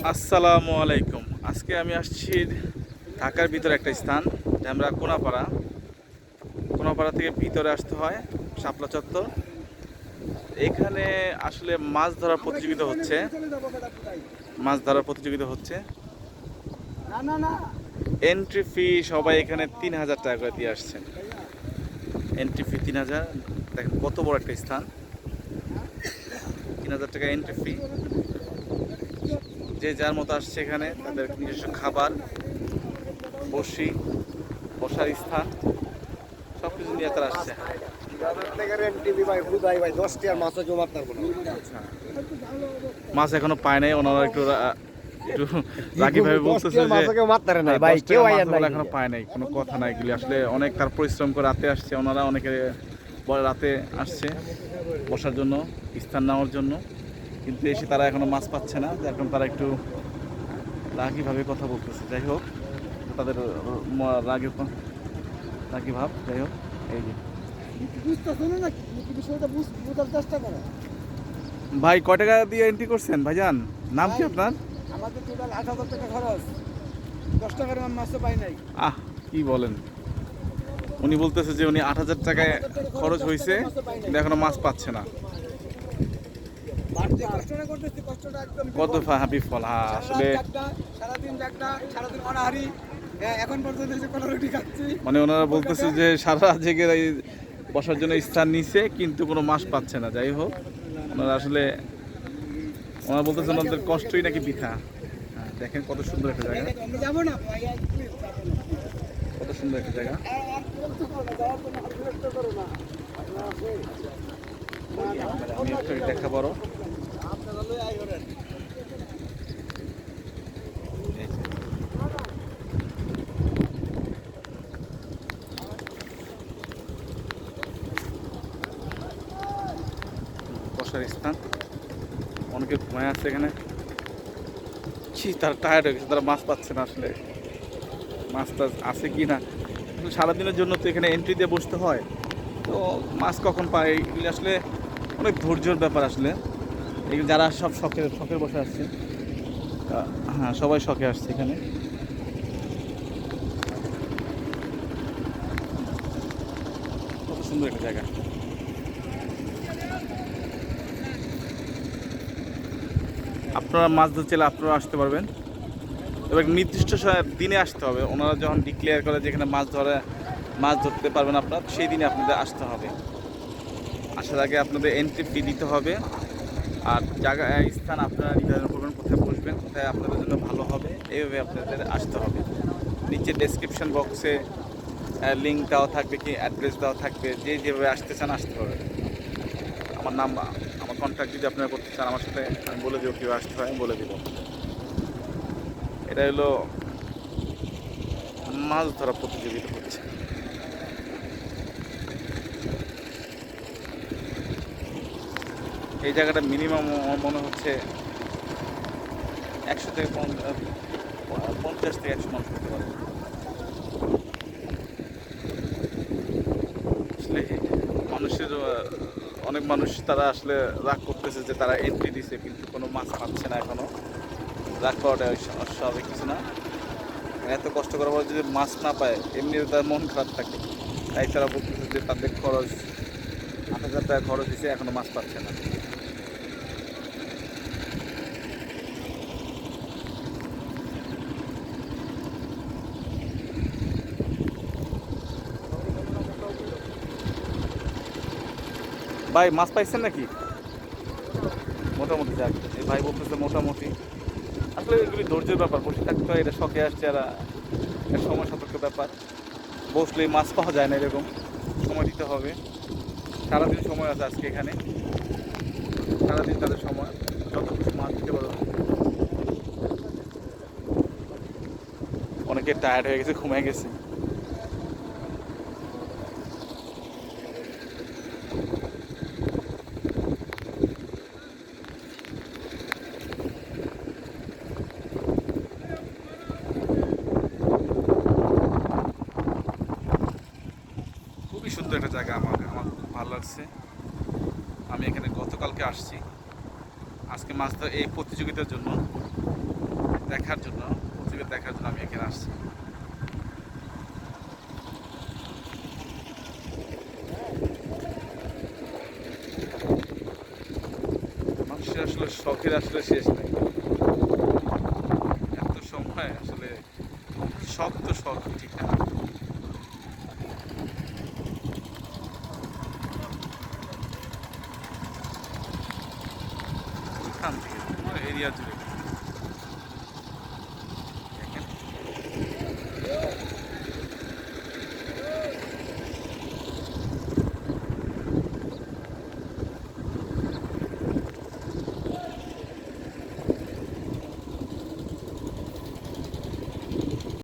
আসসালামু আলাইকুম। আজকে আমি আসছি ঢাকার ভিতরে একটা স্থান, আমরা কোনাপাড়া থেকে ভিতরে আসতে হয় শাপলা চত্বর। এখানে আসলে মাছ ধরার প্রতিযোগিতা হচ্ছে। এন্ট্রি ফি সবাই এখানে ৩,০০০ টাকা করে দিয়ে আসছেন। Entry fee ৩,০০০। দেখেন কত বড় একটা স্থান, ৩,০০০ টাকা এন্ট্রি ফি। যে যার মতো আসছে, এখানে তাদের নিজস্ব খাবার, বসার স্থান সবকিছু নিয়ে তারা আসছে। মাছ এখনো পায় নাই, ওনারা একটু একটু রাগি ভাবে বলতেছে যে এখনো পায় নাই। কোনো কথা নাই, এগুলি আসলে অনেক তার পরিশ্রম করে রাতে আসছে। ওনারা অনেকে রাতে আসছে বসার জন্য, স্থান নেওয়ার জন্য, কিন্তু এসে তারা এখনো মাছ পাচ্ছে না। এখন তারা একটু রাগি ভাবে কথা বলতেছে। যাই হোক, তাদের রাগি ভাব। যাই হোক, এই যে ভাই কয় টাকা দিয়ে এন্ট্রি করছেন ভাইজান? নাম কি আপনার? আমাদের টোটাল ৮,০০০ টাকা খরচ, ১০ টাকার মাছও পাই নাই। আহ, কি বলেন! উনি বলতেছে যে উনি ৮,০০০ টাকায় খরচ হয়েছে, কিন্তু এখনো মাছ পাচ্ছে না। কত হ্যাপি ফল। হ্যাঁ, আসলে সারাদিন অনাহারি, এখন পর্যন্ত কোনো রুটি খাচ্ছি। মানে ওনারা বলতেছে যে সারা রাত জেগে বসার জন্য স্থান নিছে, কিন্তু কোনো মাছ পাচ্ছে না। যাই হোক, ওনারা বলতেছে ওনাদের কষ্টই নাকি বৃথা। হ্যাঁ, দেখেন কত সুন্দর একটা জায়গা, কত সুন্দর একটা জায়গা। আমি একটু দেখা বড় বসার স্থান। অনেকে ঘুমায় আছে এখানে। তারা টায়ার্ড হয়ে গেছে, তারা মাছ পাচ্ছে না। আসলে মাছ টাছ আছে কি না, সারাদিনের জন্য তো এখানে এন্ট্রি দিয়ে বসতে হয়, তো মাছ কখন পায় এগুলি আসলে অনেক ধৈর্যের ব্যাপার। আসলে এই যারা সব শখের বসে আসছে, হ্যাঁ, সবাই শখে আসছে এখানে। কত সুন্দর একটা জায়গা। আপনারা মাছ ধরতে চাইলে আপনারা আসতে পারবেন, তবে নির্দিষ্ট দিনে আসতে হবে। ওনারা যখন ডিক্লেয়ার করে যেখানে মাছ ধরতে পারবেন আপনারা, সেই দিনে আপনাদের আসতে হবে। আসার আগে আপনাদের এন্ট্রি ফি দিতে হবে, আর স্থান আপনারা নির্ধারণ করবেন, কোথায় বসবেন, কোথায় আপনাদের জন্য ভালো হবে। এইভাবে আপনাদের আসতে হবে। নিচে ডেসক্রিপশন বক্সে লিঙ্ক দেওয়া থাকবে, কি অ্যাড্রেস দেওয়া থাকবে, যেভাবে আসতে চান আসতে হবে। আমার কন্ট্যাক্ট যদি আপনারা করতে চান আমার সাথে, আমি বলে দেবো কীভাবে আসতে হয়, আমি বলে দেবো। এটা হলো মাছ ধরা প্রতিযোগিতা হচ্ছে। এই জায়গাটা মিনিমাম মনে হচ্ছে 100 থেকে 50 থেকে 100 মানুষ করতে পারে। আসলে অনেক মানুষ তারা আসলে রাগ করতেছে যে তারা এন্ট্রি দিছে কিন্তু কোনো মাছ পাচ্ছে না এখনো। রাগ করাটা স্বাভাবিক কিছু না। এত কষ্ট করার পর যদি মাছ না পায়, এমনি তার মন খারাপ থাকে। তাই তারা বলতেছে যে তাদের খরচ ৮,০০০ টাকা খরচ দিছে, এখনো মাছ পাচ্ছে না। ভাই মাছ পাইছেন নাকি? মোটামুটি যাক, এই ভাই বলতেছে মোটামুটি। আসলে এগুলি ধৈর্যের ব্যাপার, বসে থাকতে হয়। এটা শখে আসছে, এরা এর সময় সাপেক্ষ ব্যাপার। বসলেই মাছ পাওয়া যায় না, এরকম সময় দিতে হবে। সারাদিন সময় আছে আজকে এখানে, সারাদিন তাদের সময়, যত কিছু মাছ দিতে পারো। অনেকে টায়ার্ড হয়ে গেছে, ঘুমিয়ে গেছে। খুবই সুন্দর একটা জায়গা, আমার খুব ভালো লাগছে। আমি এখানে গতকালকে আসছি, আজকে মাছ ধরা এই প্রতিযোগিতার জন্য। দেখার জন্য, কচুকে দেখার জন্য আমি এখানে আসছি। মানুষের আসলে শখের আসলে শেষ নেই। এত সময় আসলে শখ তো শখ, ঠিক না? এখান থেকে পুরো এরিয়া জুড়ে